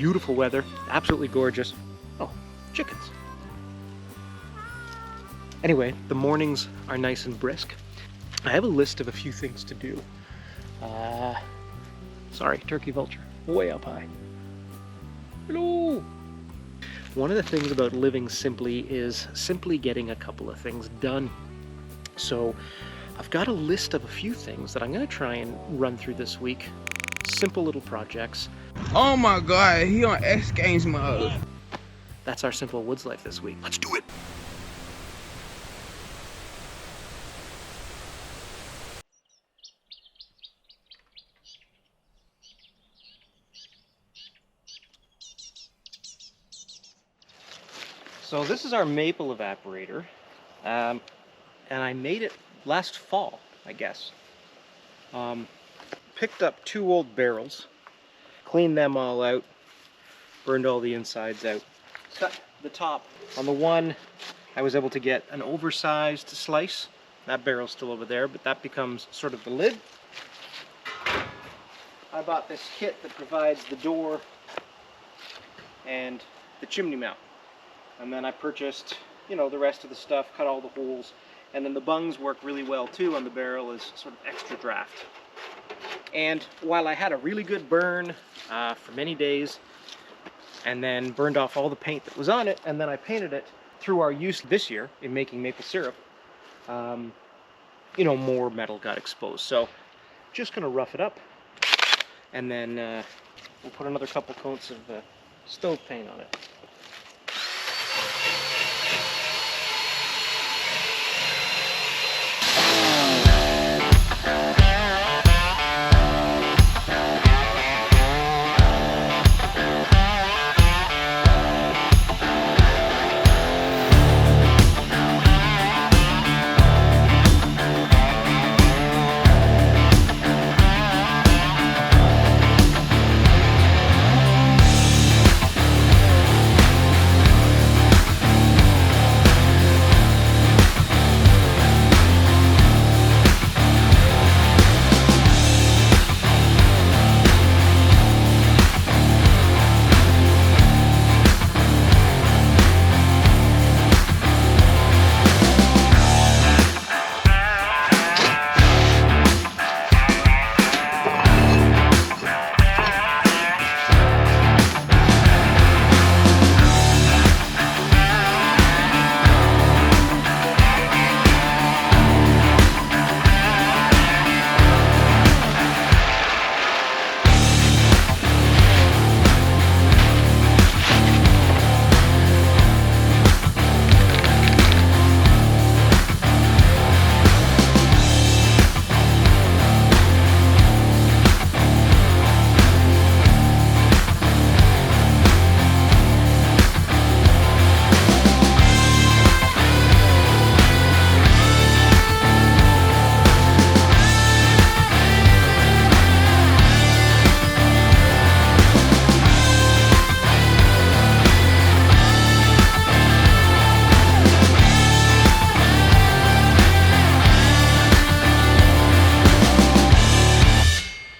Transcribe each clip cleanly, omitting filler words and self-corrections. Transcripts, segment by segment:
beautiful weather, absolutely gorgeous. Oh, chickens. Anyway, the mornings are nice and brisk. I have a list of a few things to do. Sorry, turkey vulture, way up high. Hello! One of the things about living simply is simply getting a couple of things done. So I've got a list of a few things that I'm going to try and run through this week. Simple little projects. Oh my god, he on X Games mode. That's our simple woods life this week. Let's do it! So this is our maple evaporator, and I made it last fall, I guess. Picked up 2 old barrels, cleaned them all out, burned all the insides out. Cut the top. On the one, I was able to get an oversized slice. That barrel's still over there, but that becomes sort of the lid. I bought this kit that provides the door and the chimney mount. And then I purchased, you know, the rest of the stuff, cut all the holes, and then the bungs work really well too on the barrel as sort of extra draft. And while I had a really good burn for many days, and then burned off all the paint that was on it, and then I painted it through our use this year in making maple syrup, you know, more metal got exposed. So just gonna rough it up, and then we'll put another couple coats of stove paint on it.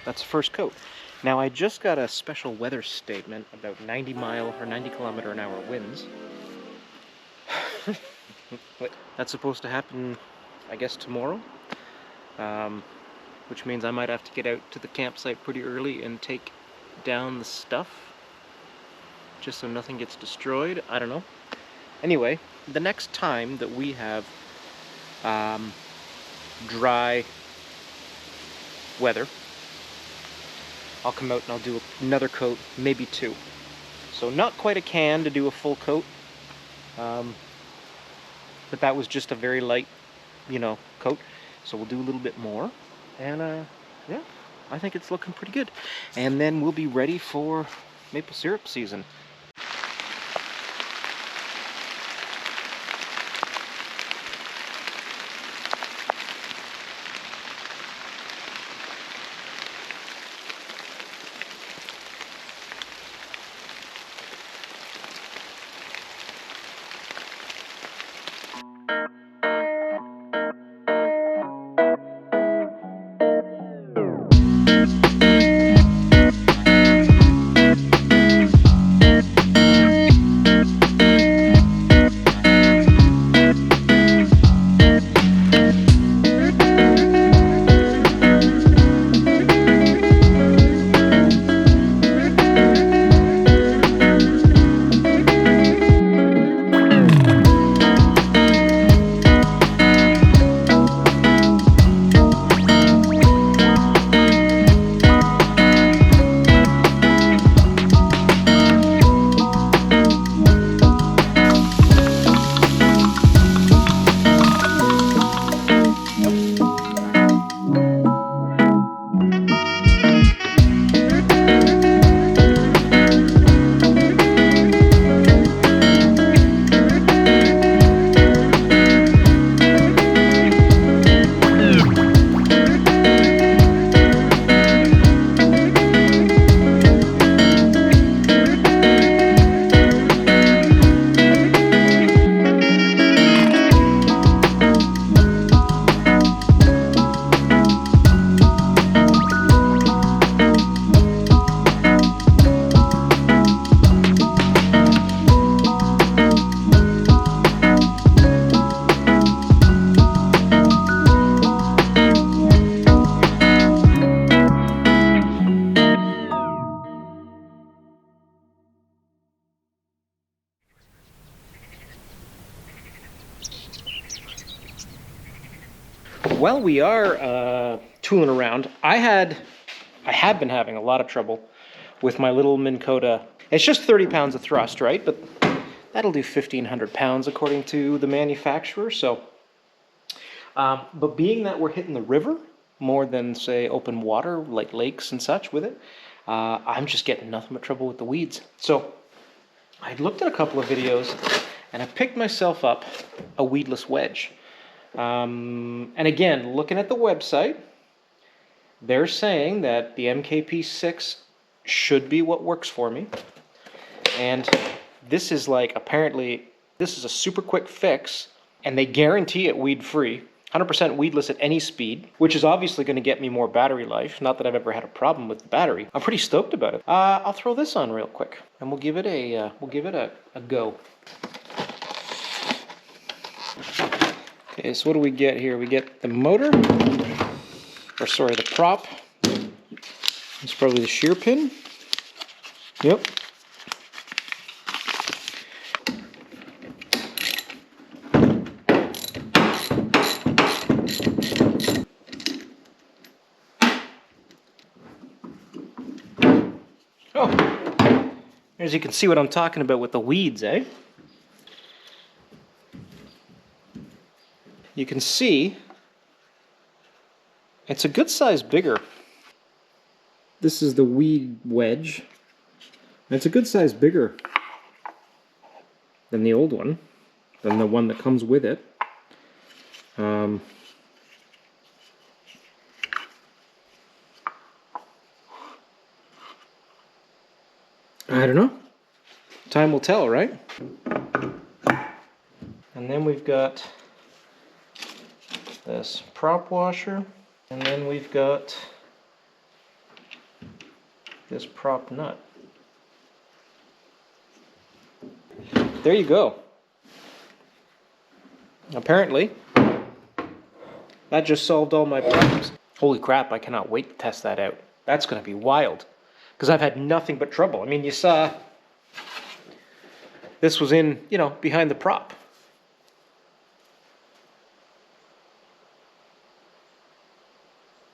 That's the first coat. Now I just got a special weather statement about 90 kilometer an hour winds. That's supposed to happen, I guess, tomorrow. Which means I might have to get out to the campsite pretty early and take down the stuff, just so nothing gets destroyed. I don't know. Anyway, the next time that we have dry weather, I'll come out and I'll do another coat, maybe 2. So not quite a can to do a full coat, but that was just a very light, you know, coat. So we'll do a little bit more, and yeah, I think it's looking pretty good. And then we'll be ready for maple syrup season. while we are tooling around, I have been having a lot of trouble with my little Minn Kota. It's just 30 pounds of thrust, right? But that'll do 1,500 pounds according to the manufacturer. So, but being that we're hitting the river more than, say, open water like lakes and such with it, I'm just getting nothing but trouble with the weeds. So I looked at a couple of videos and I picked myself up a weedless wedge. And again, looking at the website, they're saying that the MKP6 should be what works for me. And this is like, apparently, this is a super quick fix, and they guarantee it weed-free, 100% weedless at any speed, which is obviously going to get me more battery life. Not that I've ever had a problem with the battery. I'm pretty stoked about it. I'll throw this on real quick, and we'll give it a go. Okay, so what do we get here? We get the motor, or sorry, the prop. It's probably the shear pin. Yep. Oh, as you can see what I'm talking about with the weeds, eh? You can see it's a good size bigger. This is the weed wedge. It's a good size bigger than the old one, than the one that comes with it. I don't know. Time will tell, right? And then we've got this prop washer, and then we've got this prop nut. There you go. Apparently, that just solved all my problems. Holy crap, I cannot wait to test that out. That's going to be wild, because I've had nothing but trouble. I mean, you saw this was in, you know, behind the prop.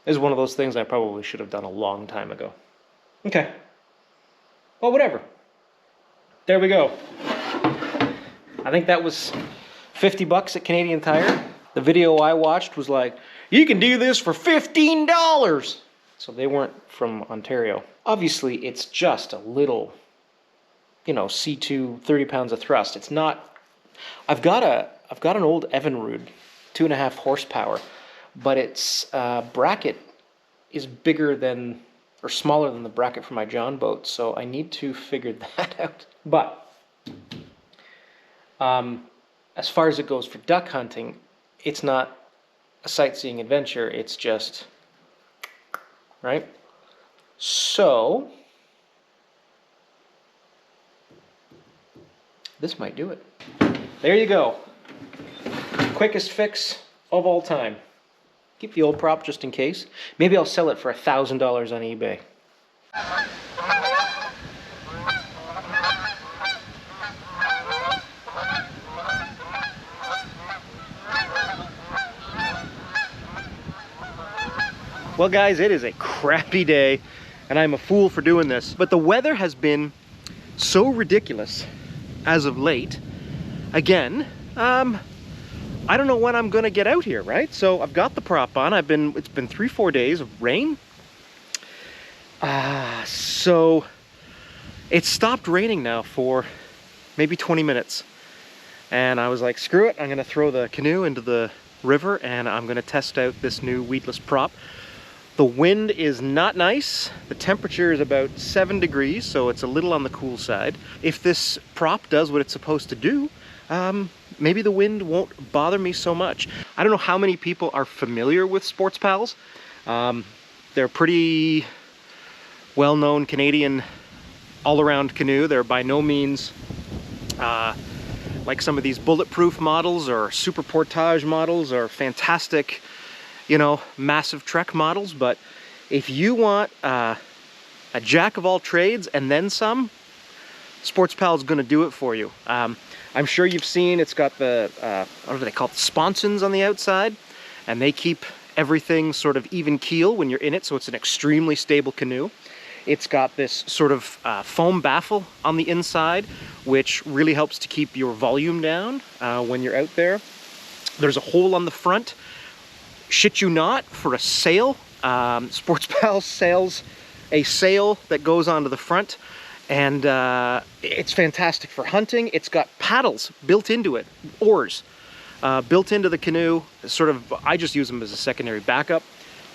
This is one of those things I probably should have done a long time ago. Okay. Well, whatever. There we go. I think that was 50 bucks at Canadian Tire. The video I watched was like, you can do this for $15. So they weren't from Ontario. Obviously, it's just a little, you know, C2, 30 pounds of thrust. It's not, I've got an old Evinrude, 2.5 horsepower, but its bracket is bigger than, or smaller than the bracket for my John boat, so I need to figure that out. But as far as it goes for duck hunting, it's not a sightseeing adventure, it's just, right? So, this might do it. There you go. Quickest fix of all time. Keep the old prop just in case. Maybe I'll sell it for $1,000 on eBay. Well guys, it is a crappy day and I'm a fool for doing this, but the weather has been so ridiculous as of late. Again, I don't know when I'm gonna get out here, right? So I've got the prop on. It's been 3-4 days of rain. So it's stopped raining now for maybe 20 minutes. And I was like, screw it, I'm gonna throw the canoe into the river and I'm gonna test out this new weedless prop. The wind is not nice. The temperature is about 7 degrees, so it's a little on the cool side. If this prop does what it's supposed to do, maybe the wind won't bother me so much. I don't know how many people are familiar with Sports Pals. They're pretty well-known Canadian all-around canoe. They're by no means like some of these bulletproof models or super portage models or fantastic, you know, massive trek models. But if you want a jack of all trades and then some, Sports Pal is going to do it for you. I'm sure you've seen it's got the, what do they call it, the sponsons on the outside, and they keep everything sort of even keel when you're in it, so it's an extremely stable canoe. It's got this sort of foam baffle on the inside, which really helps to keep your volume down when you're out there. There's a hole on the front, shit you not, for a sail. SportsPal sells a sail that goes onto the front, and it's fantastic for hunting. It's got paddles built into it, oars built into the canoe. Sort of, I just use them as a secondary backup,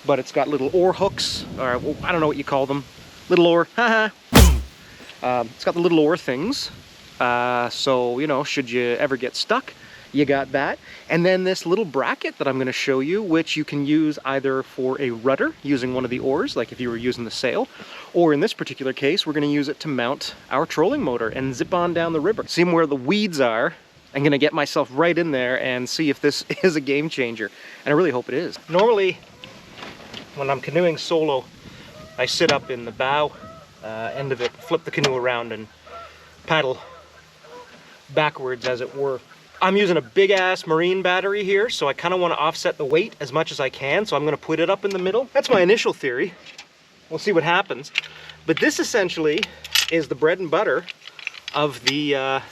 but it's got little oar hooks, or I don't know what you call them. Little oar, haha. It's got the little oar things, so, you know, should you ever get stuck, you got that. And then this little bracket that I'm going to show you, which you can use either for a rudder using one of the oars, like if you were using the sail, or in this particular case, we're going to use it to mount our trolling motor and zip on down the river. See where the weeds are. I'm going to get myself right in there and see if this is a game changer. And I really hope it is. Normally, when I'm canoeing solo, I sit up in the bow end of it, flip the canoe around and paddle backwards, as it were. I'm using a big ass marine battery here, so I kind of want to offset the weight as much as I can, so I'm going to put it up in the middle. That's my initial theory. We'll see what happens. But this essentially is the bread and butter of the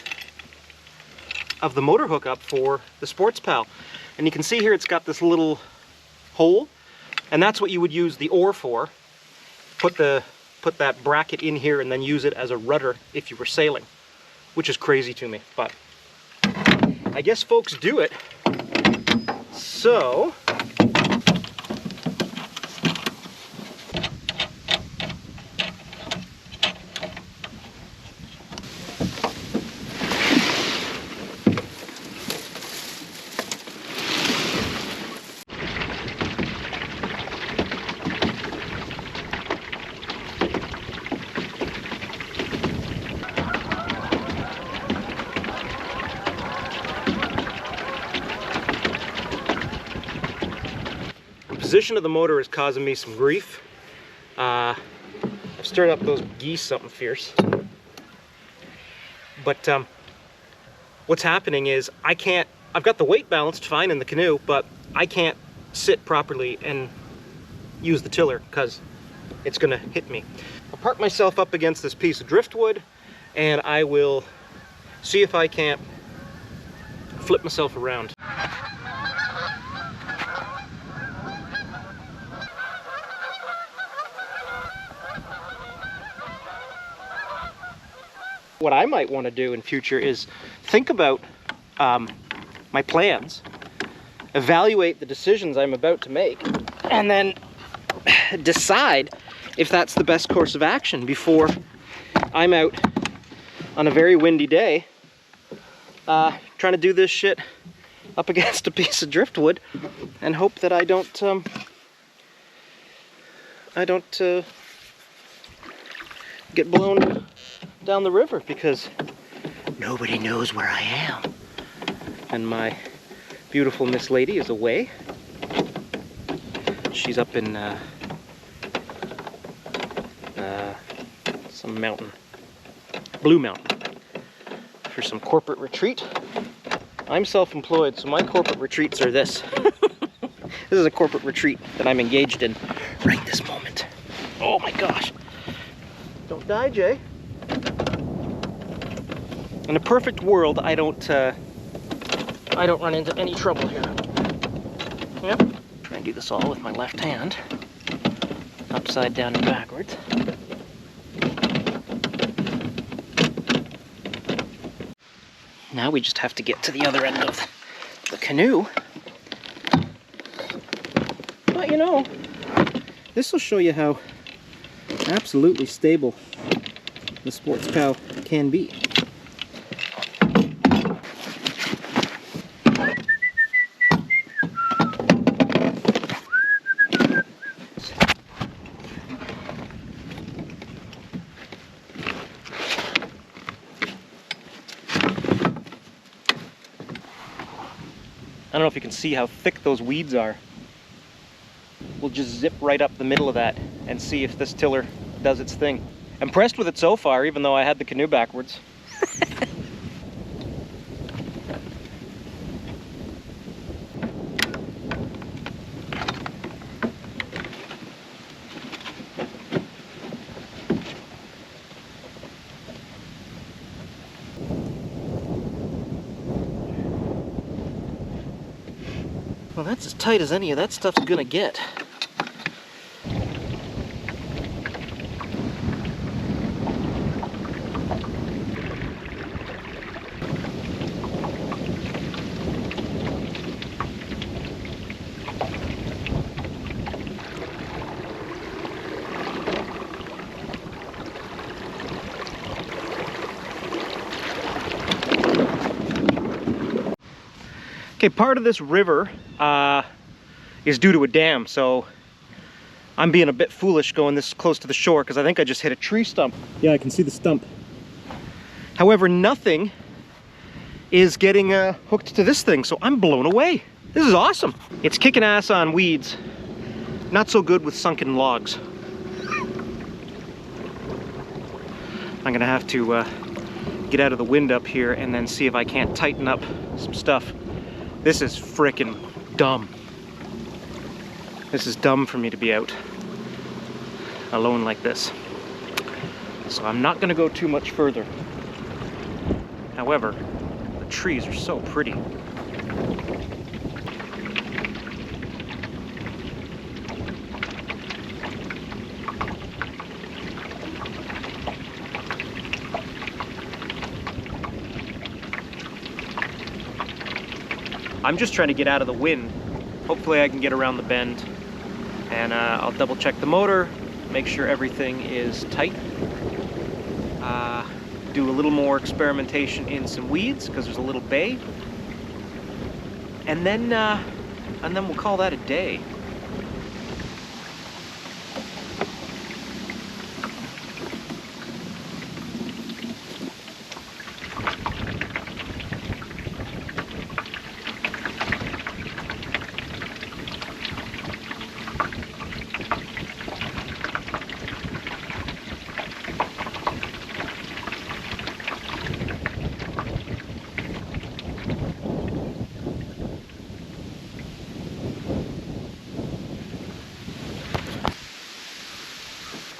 motor hookup for the SportsPal. And you can see here it's got this little hole, and that's what you would use the oar for. Put that bracket in here and then use it as a rudder if you were sailing, which is crazy to me, but I guess folks do it. So the position of the motor is causing me some grief. I've stirred up those geese something fierce. But what's happening is I've got the weight balanced fine in the canoe, but I can't sit properly and use the tiller because it's gonna hit me. I'll park myself up against this piece of driftwood and I will see if I can't flip myself around. What I might want to do in future is think about my plans, evaluate the decisions I'm about to make, and then decide if that's the best course of action before I'm out on a very windy day trying to do this shit up against a piece of driftwood and hope that I don't get blown down the river, because nobody knows where I am. And my beautiful Miss Lady is away. She's up in some mountain, Blue Mountain, for some corporate retreat. I'm self-employed, so my corporate retreats are this. This is a corporate retreat that I'm engaged in right this moment. Oh my gosh. Don't die, Jay. In a perfect world, I don't run into any trouble here. Yep. Try and do this all with my left hand, upside down and backwards. Now we just have to get to the other end of the canoe. But you know, this will show you how absolutely stable the SportsPal can be. I don't know if you can see how thick those weeds are. We'll just zip right up the middle of that and see if this tiller does its thing. Impressed with it so far, even though I had the canoe backwards. Well, that's as tight as any of that stuff's gonna get. Okay, part of this river is due to a dam, so I'm being a bit foolish going this close to the shore because I think I just hit a tree stump. Yeah, I can see the stump. However, nothing is getting hooked to this thing, so I'm blown away. This is awesome. It's kicking ass on weeds, not so good with sunken logs. I'm gonna have to get out of the wind up here and then see if I can't tighten up some stuff. This is frickin' dumb. This is dumb for me to be out alone like this. So I'm not gonna go too much further. However, the trees are so pretty. I'm just trying to get out of the wind. Hopefully I can get around the bend, and I'll double check the motor, make sure everything is tight. Do a little more experimentation in some weeds because there's a little bay, and then we'll call that a day.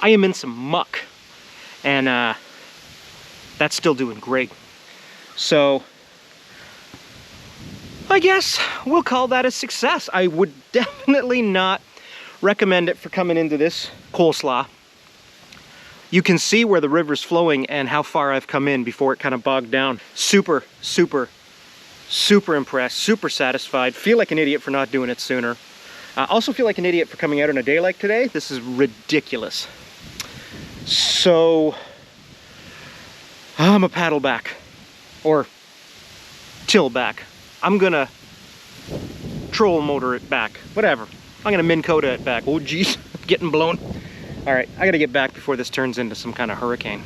I am in some muck, and that's still doing great. So I guess we'll call that a success. I would definitely not recommend it for coming into this coleslaw. You can see where the river's flowing and how far I've come in before it kind of bogged down. Super, super, super impressed, super satisfied. Feel like an idiot for not doing it sooner. Also feel like an idiot for coming out on a day like today. This is ridiculous. So I'm a paddle back, or till back. I'm gonna troll motor it back, whatever. I'm gonna Minn Kota it back. Oh geez, getting blown. All right, I gotta get back before this turns into some kind of hurricane.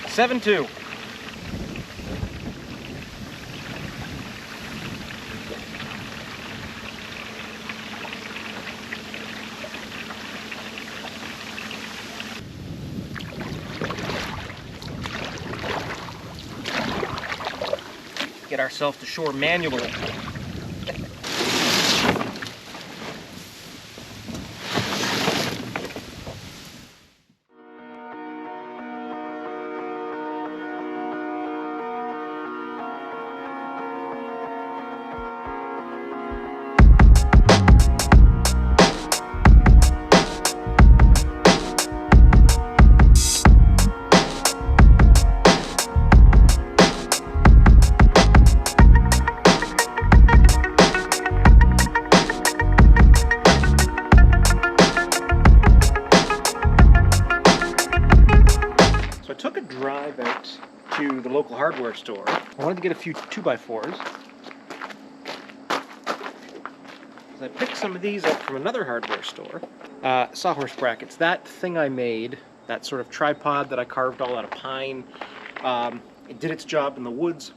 Seven two. Get ourselves to shore manually. To the local hardware store. I wanted to get a few 2x4s. is I picked some of these up from another hardware store. Sawhorse brackets. That thing I made, that sort of tripod that I carved all out of pine, it did its job in the woods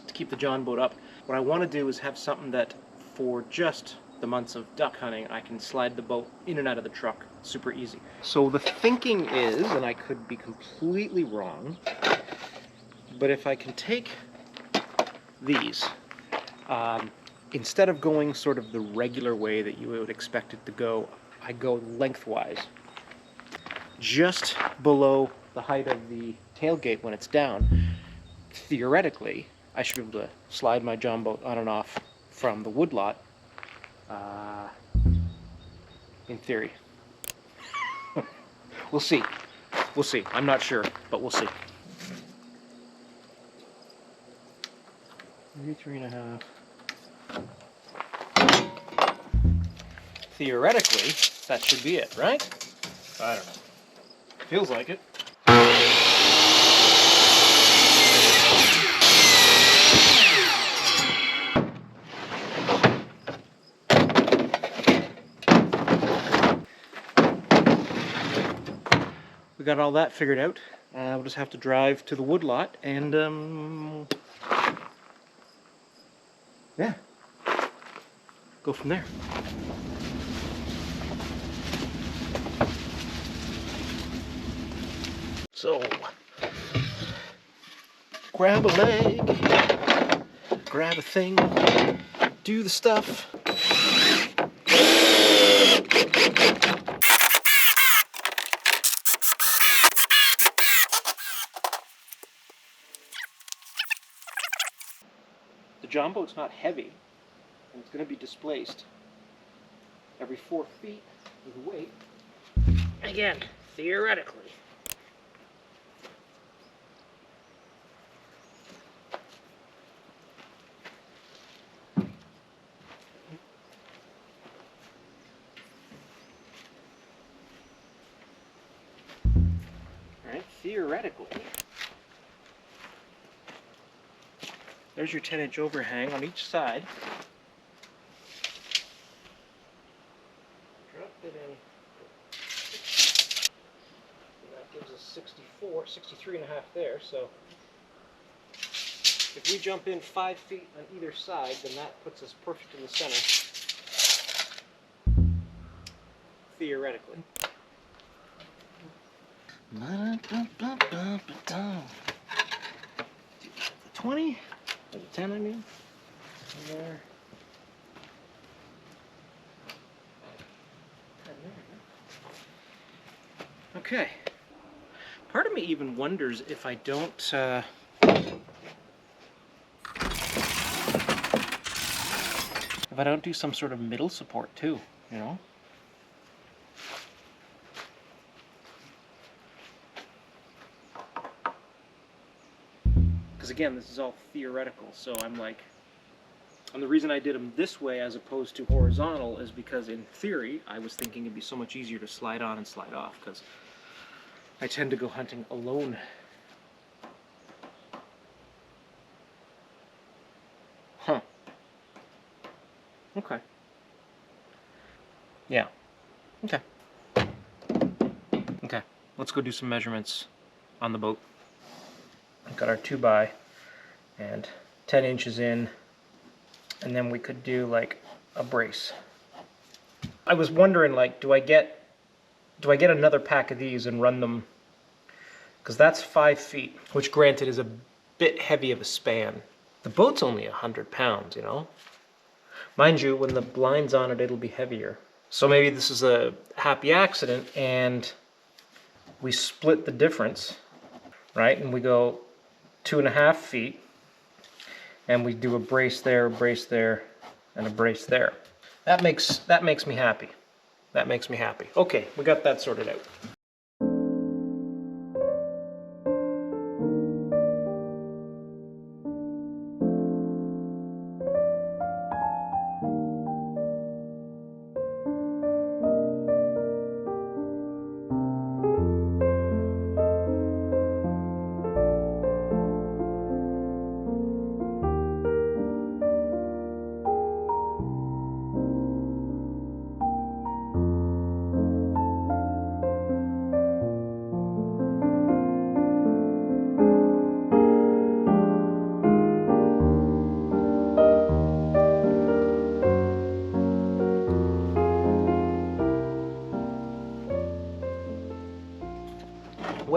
to keep the John boat up. What I want to do is have something that, for just the months of duck hunting, I can slide the boat in and out of the truck super easy. So the thinking is, and I could be completely wrong, but if I can take these, instead of going sort of the regular way that you would expect it to go, I go lengthwise, just below the height of the tailgate when it's down. Theoretically, I should be able to slide my John boat on and off from the woodlot, in theory. We'll see. We'll see. I'm not sure, but we'll see. 3.5. Theoretically, that should be it, right? I don't know. Feels like it. We got all that figured out. We'll just have to drive to the woodlot and, yeah, go from there. So, grab a leg, grab a thing, do the stuff. The John boat's not heavy, and it's going to be displaced every 4 feet with weight. Again, theoretically. Alright, theoretically. There's your 10-inch overhang on each side. Drop it in. And that gives us 63.5 there. So if we jump in 5 feet on either side, then that puts us perfect in the center. Theoretically. 20? Or the 10, I mean? There. Okay. Part of me even wonders if I don't, do some sort of middle support too, you know? Because again, this is all theoretical, so I'm like, and the reason I did them this way as opposed to horizontal is because in theory, I was thinking it'd be so much easier to slide on and slide off, because I tend to go hunting alone. Huh. Okay. Yeah. Okay. Okay. Let's go do some measurements on the boat. We've got our 2x and 10 inches in, and then we could do like a brace. I was wondering, like, do I get another pack of these and run them, because that's 5 feet, which granted is a bit heavy of a span. The boat's only 100 pounds, you know? Mind you, when the blind's on it, it'll be heavier. So maybe this is a happy accident and we split the difference, right? And we go 2.5 feet, and we do a brace there, and a brace there. That makes me happy. That makes me happy. Okay, we got that sorted out.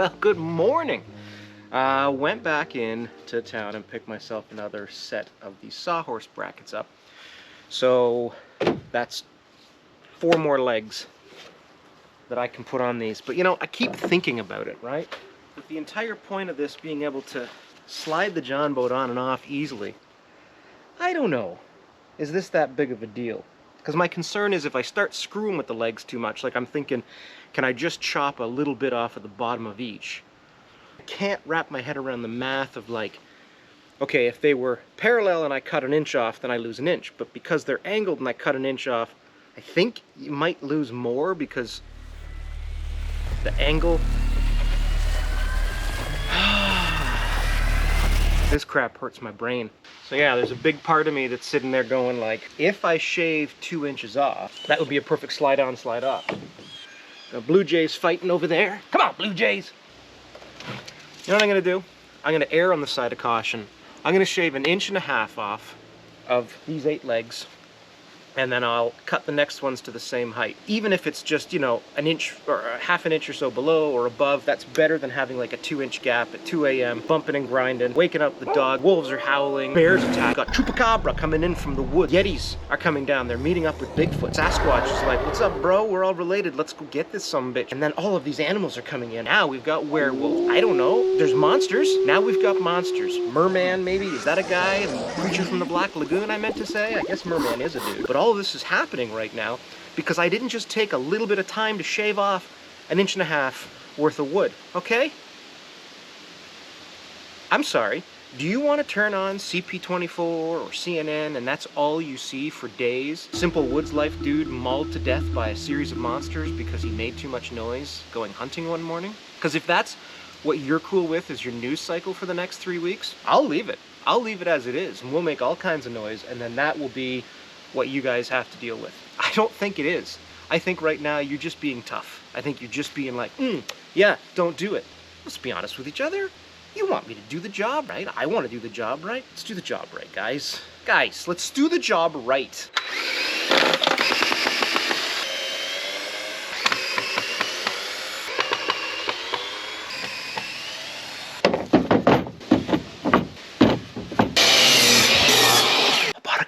Well, good morning. Went back in to town and picked myself another set of these sawhorse brackets up. So that's 4 more legs that I can put on these. But you know, I keep thinking about it, right? With the entire point of this being able to slide the John boat on and off easily, I don't know. Is this that big of a deal? Because my concern is if I start screwing with the legs too much, like I'm thinking, can I just chop a little bit off at the bottom of each? I can't wrap my head around the math of like, okay, if they were parallel and I cut an inch off, then I lose an inch. But because they're angled and I cut an inch off, I think you might lose more because the angle. This crap hurts my brain. So yeah, there's a big part of me that's sitting there going like, if I shave 2 inches off, that would be a perfect slide on, slide off. The Blue Jays fighting over there. Come on, Blue Jays! You know what I'm gonna do? I'm gonna err on the side of caution. I'm gonna shave 1.5 inches off of these 8 legs, and then I'll cut the next ones to the same height. Even if it's just, you know, 1 inch or a 1/2 inch or so below or above, that's better than having like a 2-inch gap at 2 a.m., bumping and grinding, waking up the dog, wolves are howling, bears attack, got chupacabra coming in from the woods, yetis are coming down, they're meeting up with Bigfoot, Sasquatch is like, what's up bro, we're all related, let's go get this sumbitch. And then all of these animals are coming in. Now we've got werewolves, I don't know, there's monsters, now we've got monsters. Merman maybe, is that a guy? Creature from the Black Lagoon I meant to say? I guess Merman is a dude. But all of this is happening right now because I didn't just take a little bit of time to shave off 1.5 inches worth of wood, okay? I'm sorry, do you want to turn on CP24 or CNN and that's all you see for days? Simple woods life dude mauled to death by a series of monsters because he made too much noise going hunting one morning? Because if that's what you're cool with is your news cycle for the next 3 weeks, I'll leave it. I'll leave it as it is and we'll make all kinds of noise and then that will be what you guys have to deal with. I don't think it is. I think right now you're just being tough. I think you're just being like, yeah, don't do it. Let's be honest with each other. You want me to do the job, right? I want to do the job right. Let's do the job right, guys. Guys, let's do the job right.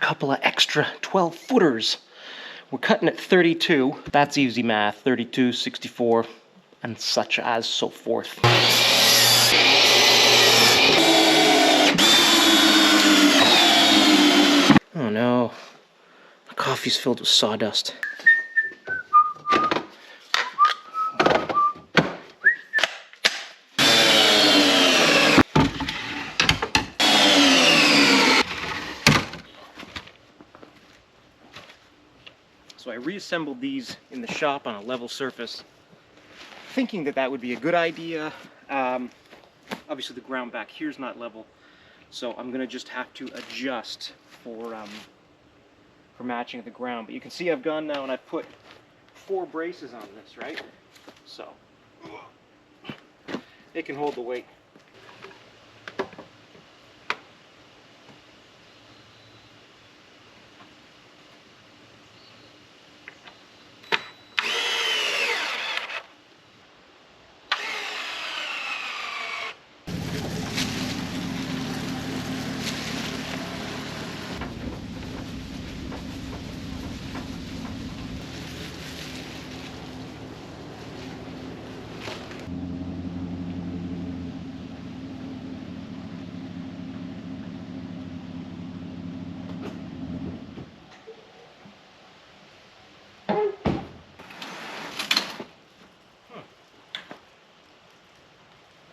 Couple of extra 12-footers. We're cutting at 32. That's easy math. 32, 64, and such as so forth. Oh no. My coffee's filled with sawdust. So I reassembled these in the shop on a level surface, thinking that that would be a good idea. Obviously the ground back here is not level, so I'm gonna just have to adjust for matching the ground. But you can see I've gone now and I've put 4 braces on this, right? So it can hold the weight.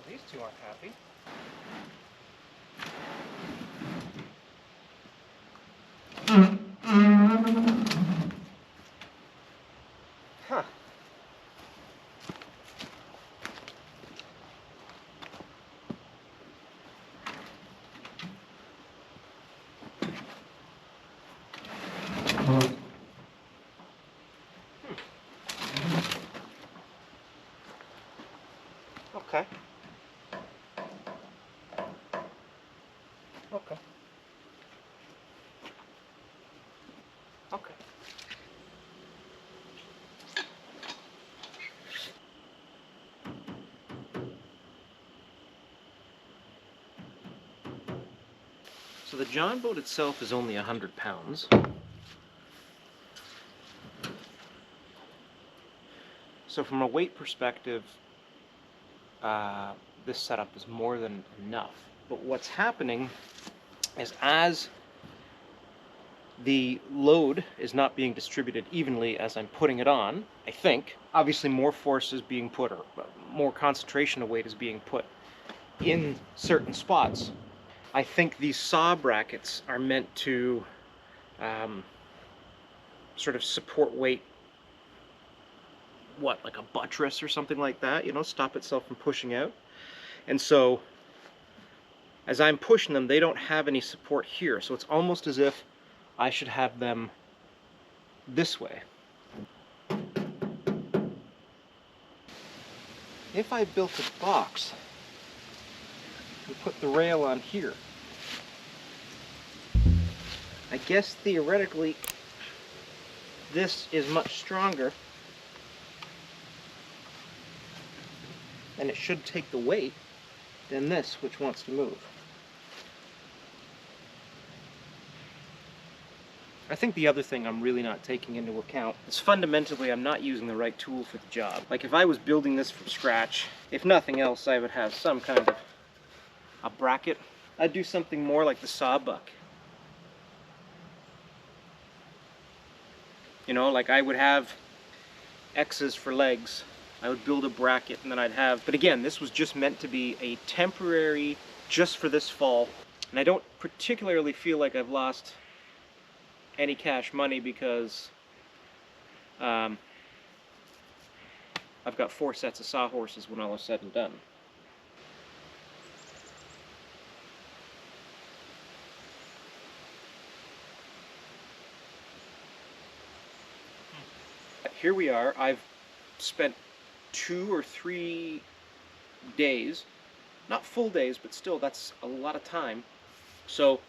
These two aren't happy. Huh. Okay. Okay. Okay. So the John boat itself is only 100 pounds. So from a weight perspective, this setup is more than enough. But what's happening is as the load is not being distributed evenly as I'm putting it on, I think, obviously more force is being put, or more concentration of weight is being put in certain spots. I think these saw brackets are meant to sort of support weight, what, like a buttress or something like that, you know, stop itself from pushing out. And so as I'm pushing them, they don't have any support here. So it's almost as if I should have them this way. If I built a box and put the rail on here, I guess theoretically this is much stronger and it should take the weight than this, which wants to move. I think the other thing I'm really not taking into account is fundamentally I'm not using the right tool for the job. Like if I was building this from scratch, if nothing else, I would have some kind of a bracket. I'd do something more like the sawbuck. You know, like I would have X's for legs. I would build a bracket and then I'd have, but again, this was just meant to be a temporary, just for this fall. And I don't particularly feel like I've lost any cash money because I've got 4 sets of sawhorses when all is said and done. Here we are. I've spent 2 or 3 days, not full days, but still that's a lot of time. So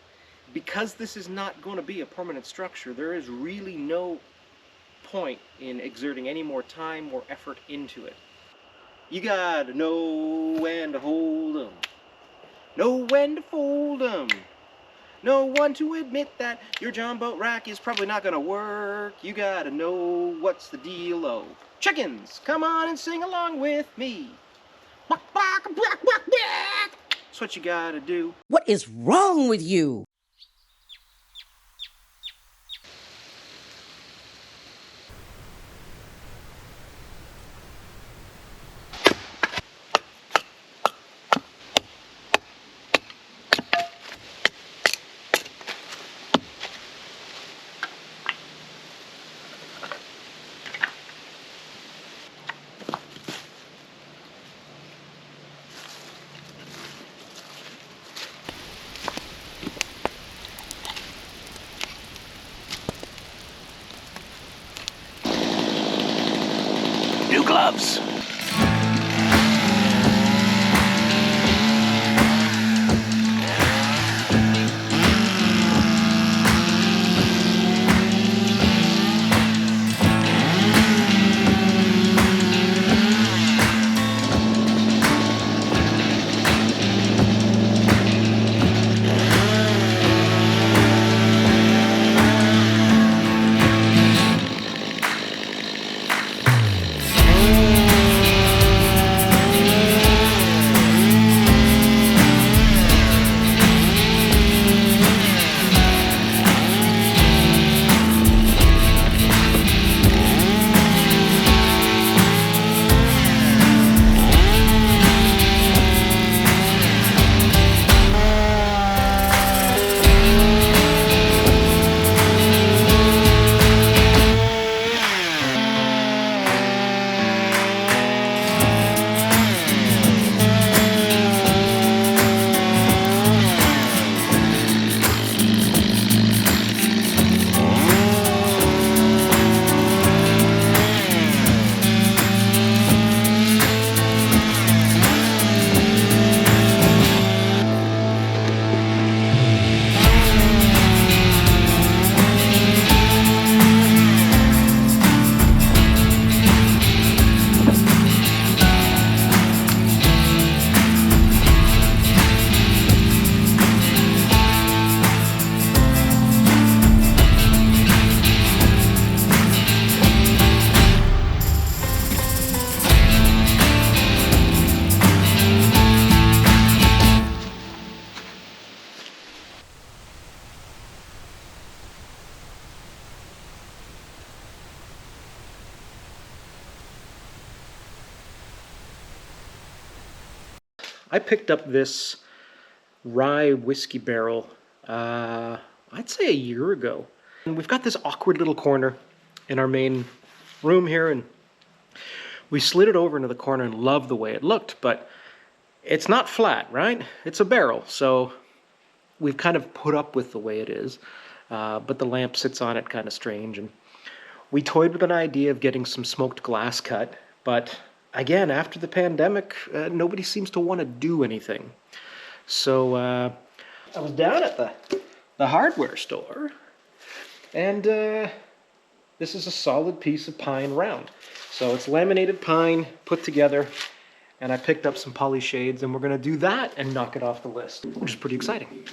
because this is not going to be a permanent structure, there is really no point in exerting any more time or effort into it. You gotta know when to hold 'em, know when to fold 'em, know when to admit that your John boat rack is probably not gonna work. You gotta know what's the deal-o. Chickens, come on and sing along with me. Quack, quack, quack, quack, quack. That's what you gotta do. What is wrong with you? I picked up this rye whiskey barrel, I'd say a year ago. And we've got this awkward little corner in our main room here, and we slid it over into the corner and loved the way it looked, but it's not flat, right? It's a barrel, so we've kind of put up with the way it is, but the lamp sits on it kind of strange. And we toyed with an idea of getting some smoked glass cut, but again, after the pandemic, nobody seems to want to do anything. So I was down at the hardware store, and this is a solid piece of pine round. So it's laminated pine put together, and I picked up some poly shades, and we're going to do that and knock it off the list, which is pretty exciting.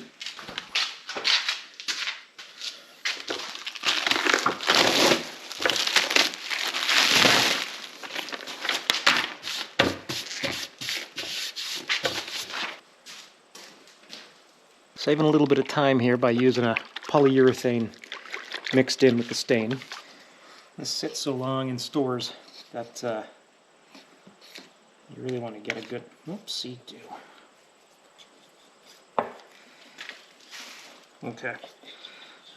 Saving a little bit of time here by using a polyurethane mixed in with the stain. This sits so long in stores that you really want to get a good whoopsie-do. Okay,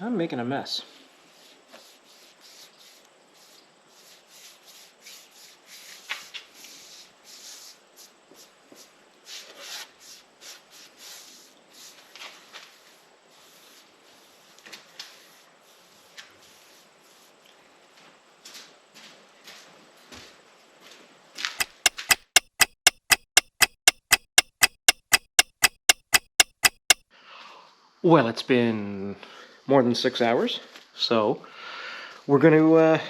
I'm making a mess. Well, it's been more than 6 hours, so we're gonna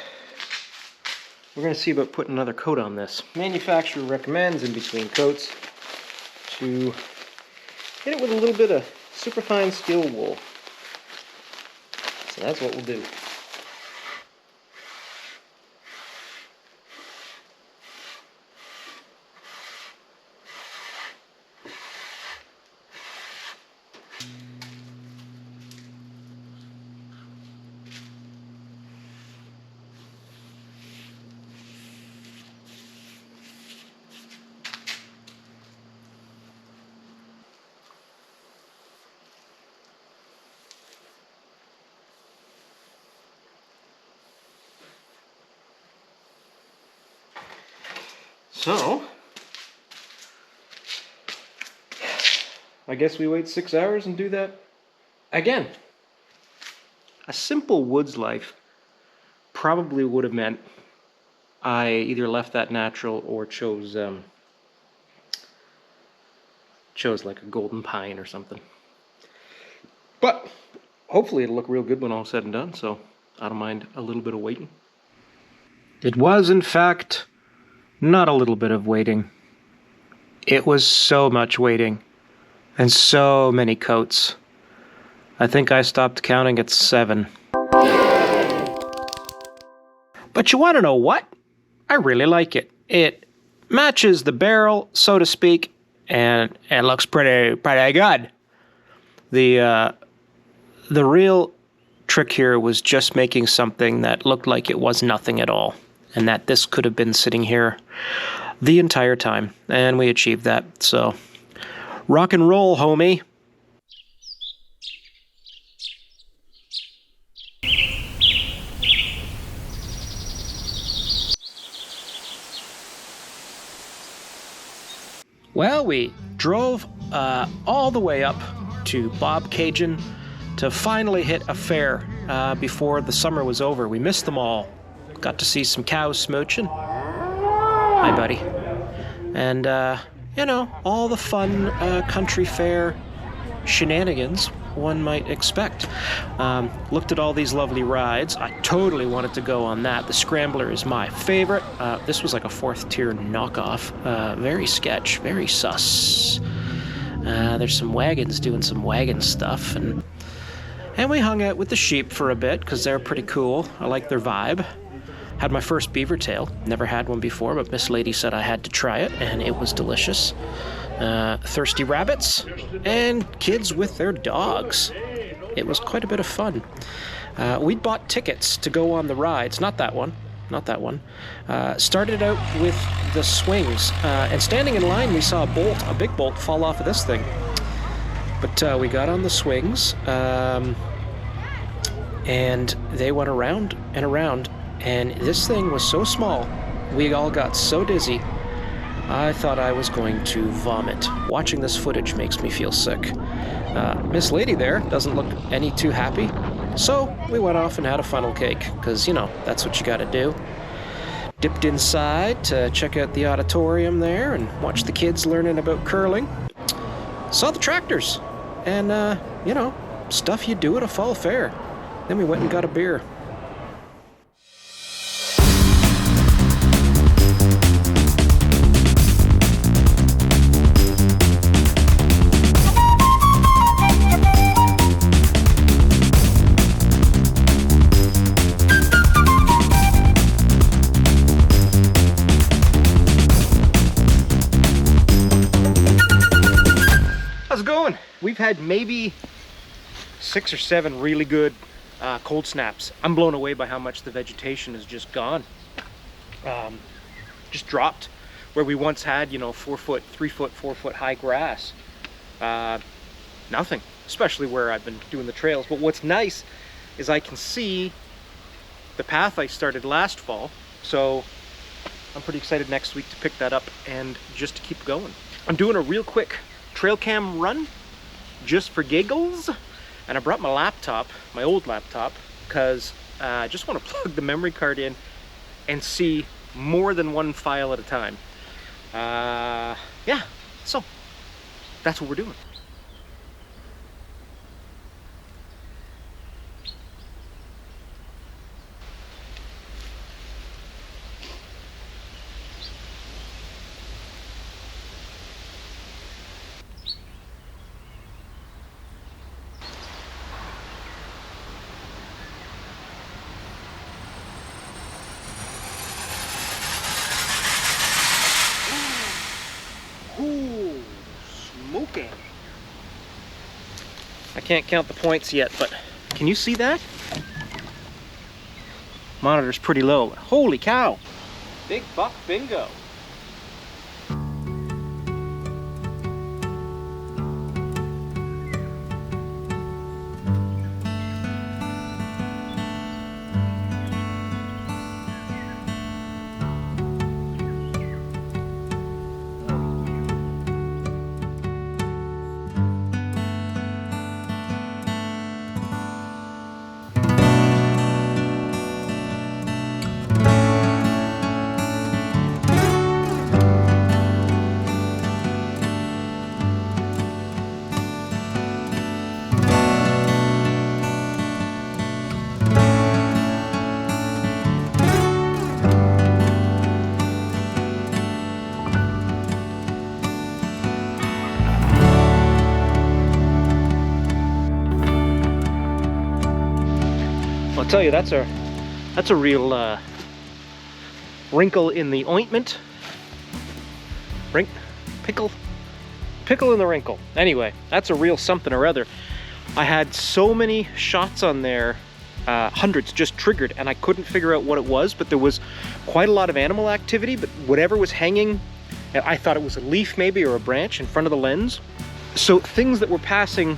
see about putting another coat on this. Manufacturer recommends in between coats to hit it with a little bit of superfine steel wool. So that's what we'll do. So, I guess we wait 6 hours and do that again. A simple woods life probably would have meant I either left that natural or chose like a golden pine or something. But hopefully it'll look real good when all's said and done, so I don't mind a little bit of waiting. It was, in fact, not a little bit of waiting. It was so much waiting, and so many coats. I think I stopped counting at 7. But you want to know what? I really like it. It matches the barrel, so to speak, and it looks pretty good. The real trick here was just making something that looked like it was nothing at all, and that this could have been sitting here the entire time, and we achieved that. So, rock and roll, homie. Well, we drove all the way up to Bob Cajun to finally hit a fair before the summer was over. We missed them all. Got to see some cows smooching. Hi, buddy. And, you know, all the fun country fair shenanigans one might expect. Looked at all these lovely rides. I totally wanted to go on that. The Scrambler is my favorite. This was like a 4th tier knockoff. Very sketch, very sus. There's some wagons doing some wagon stuff. And we hung out with the sheep for a bit because they're pretty cool. I like their vibe. Had my first beaver tail. Never had one before, but Miss Lady said I had to try it, and it was delicious. Thirsty rabbits, and kids with their dogs. It was quite a bit of fun. We'd bought tickets to go on the rides. Not that one. not that one. Started out with the swings, and standing in line, we saw a big bolt, fall off of this thing. But we got on the swings, and they went around and around, and this thing was so small, we all got so dizzy, I thought I was going to vomit. Watching this footage makes me feel sick. Miss Lady there doesn't look any too happy, so we went off and had a funnel cake, because, you know, that's what you gotta do. Dipped inside to check out the auditorium there and watch the kids learning about curling. Saw the tractors, and, you know, stuff you do at a fall fair. Then we went and got a beer. We've had maybe 6 or 7 really good cold snaps. I'm blown away by how much the vegetation has just gone. Just dropped. Where we once had, you know, 4 foot, 3 foot, 4 foot high grass. Nothing, especially where I've been doing the trails. But what's nice is I can see the path I started last fall. So I'm pretty excited next week to pick that up and just to keep going. I'm doing a real quick trail cam run, just for giggles, and I brought my laptop, my old laptop, because I just want to plug the memory card in and see more than one file at a time. Yeah, so that's what we're doing. Smoking. I can't count the points yet, but can you see that? Monitor's pretty low. Holy cow! Big buck bingo. I'll tell you, that's a real wrinkle in the ointment. Pickle in the wrinkle. Anyway, that's a real something or other. I had so many shots on there, hundreds just triggered, and I couldn't figure out what it was, but there was quite a lot of animal activity, but whatever was hanging, I thought it was a leaf maybe or a branch in front of the lens. So things that were passing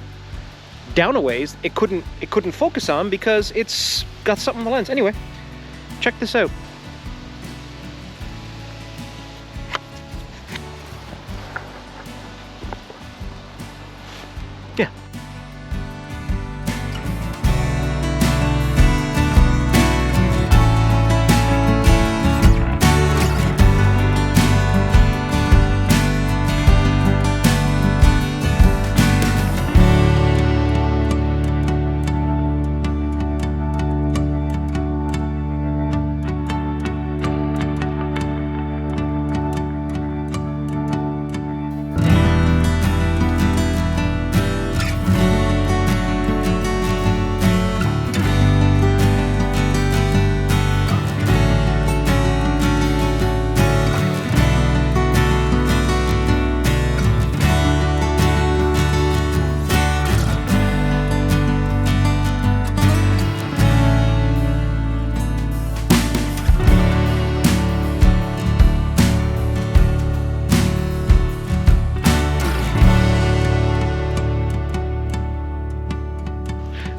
down a ways, it couldn't focus on because it's got something in the lens. Anyway, check this out. Yeah.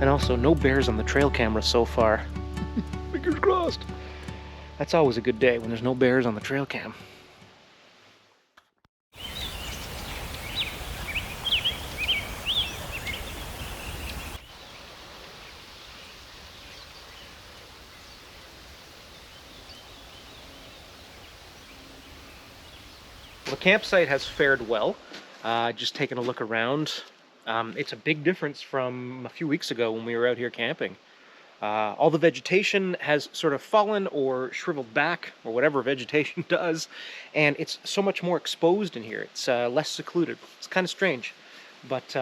And also, no bears on the trail camera so far. Fingers crossed. That's always a good day when there's no bears on the trail cam. The campsite has fared well. Just taking a look around. It's a big difference from a few weeks ago when we were out here camping. All the vegetation has sort of fallen or shriveled back, or whatever vegetation does, and it's so much more exposed in here. It's less secluded. It's kind of strange, but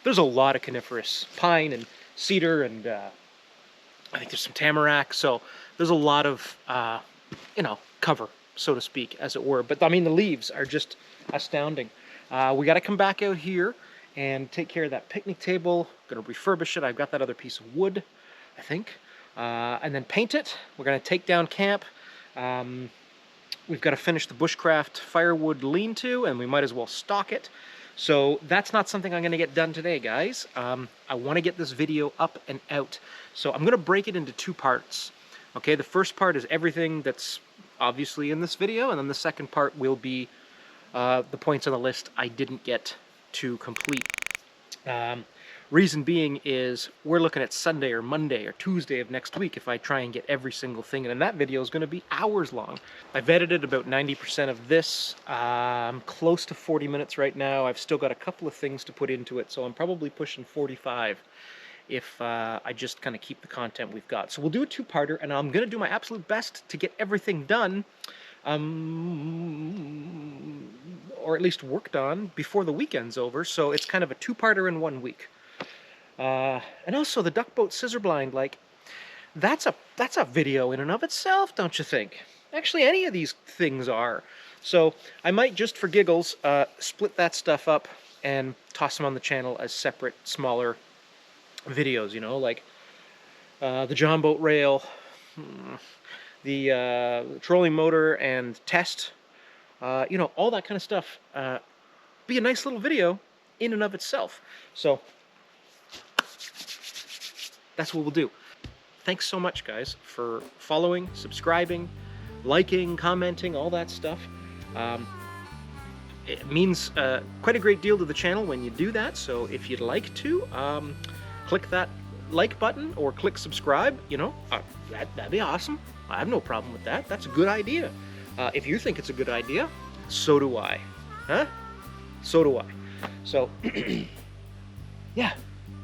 there's a lot of coniferous pine and cedar, and I think there's some tamarack, so there's a lot of, cover, so to speak, as it were. But I mean, the leaves are just astounding. We got to come back out here and take care of that picnic table. Gonna refurbish it. I've got that other piece of wood, I think, and then paint it. We're gonna take down camp. We've got to finish the bushcraft firewood lean-to, and we might as well stock it. So that's not something I'm gonna get done today, guys. I want to get this video up and out, so I'm gonna break it into two parts. Okay, the first part is everything that's obviously in this video, and then the second part will be the points on the list I didn't get to complete. Reason being is we're looking at Sunday or Monday or Tuesday of next week if I try and get every single thing, and that video is going to be hours long. I've edited about 90% of this. I'm close to 40 minutes right now. I've still got a couple of things to put into it, so I'm probably pushing 45 if I just kind of keep the content we've got. So we'll do a two-parter, and I'm going to do my absolute best to get everything done, or at least worked on before the weekend's over. So it's kind of a two-parter in 1 week. And also the duck boat scissor blind, like, that's a video in and of itself, don't you think? Actually, any of these things are. So I might, just for giggles, split that stuff up and toss them on the channel as separate, smaller videos, you know, like the John boat rail, the trolling motor and test, you know, all that kind of stuff. Be a nice little video in and of itself. So that's what we'll do. Thanks so much, guys, for following, subscribing, liking, commenting, all that stuff. It means quite a great deal to the channel when you do that, so if you'd like to, click that like button or click subscribe, you know, that'd be awesome. I have no problem with that. That's a good idea. If you think it's a good idea, so do I. Huh? So do I. So, yeah,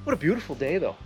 what a beautiful day, though.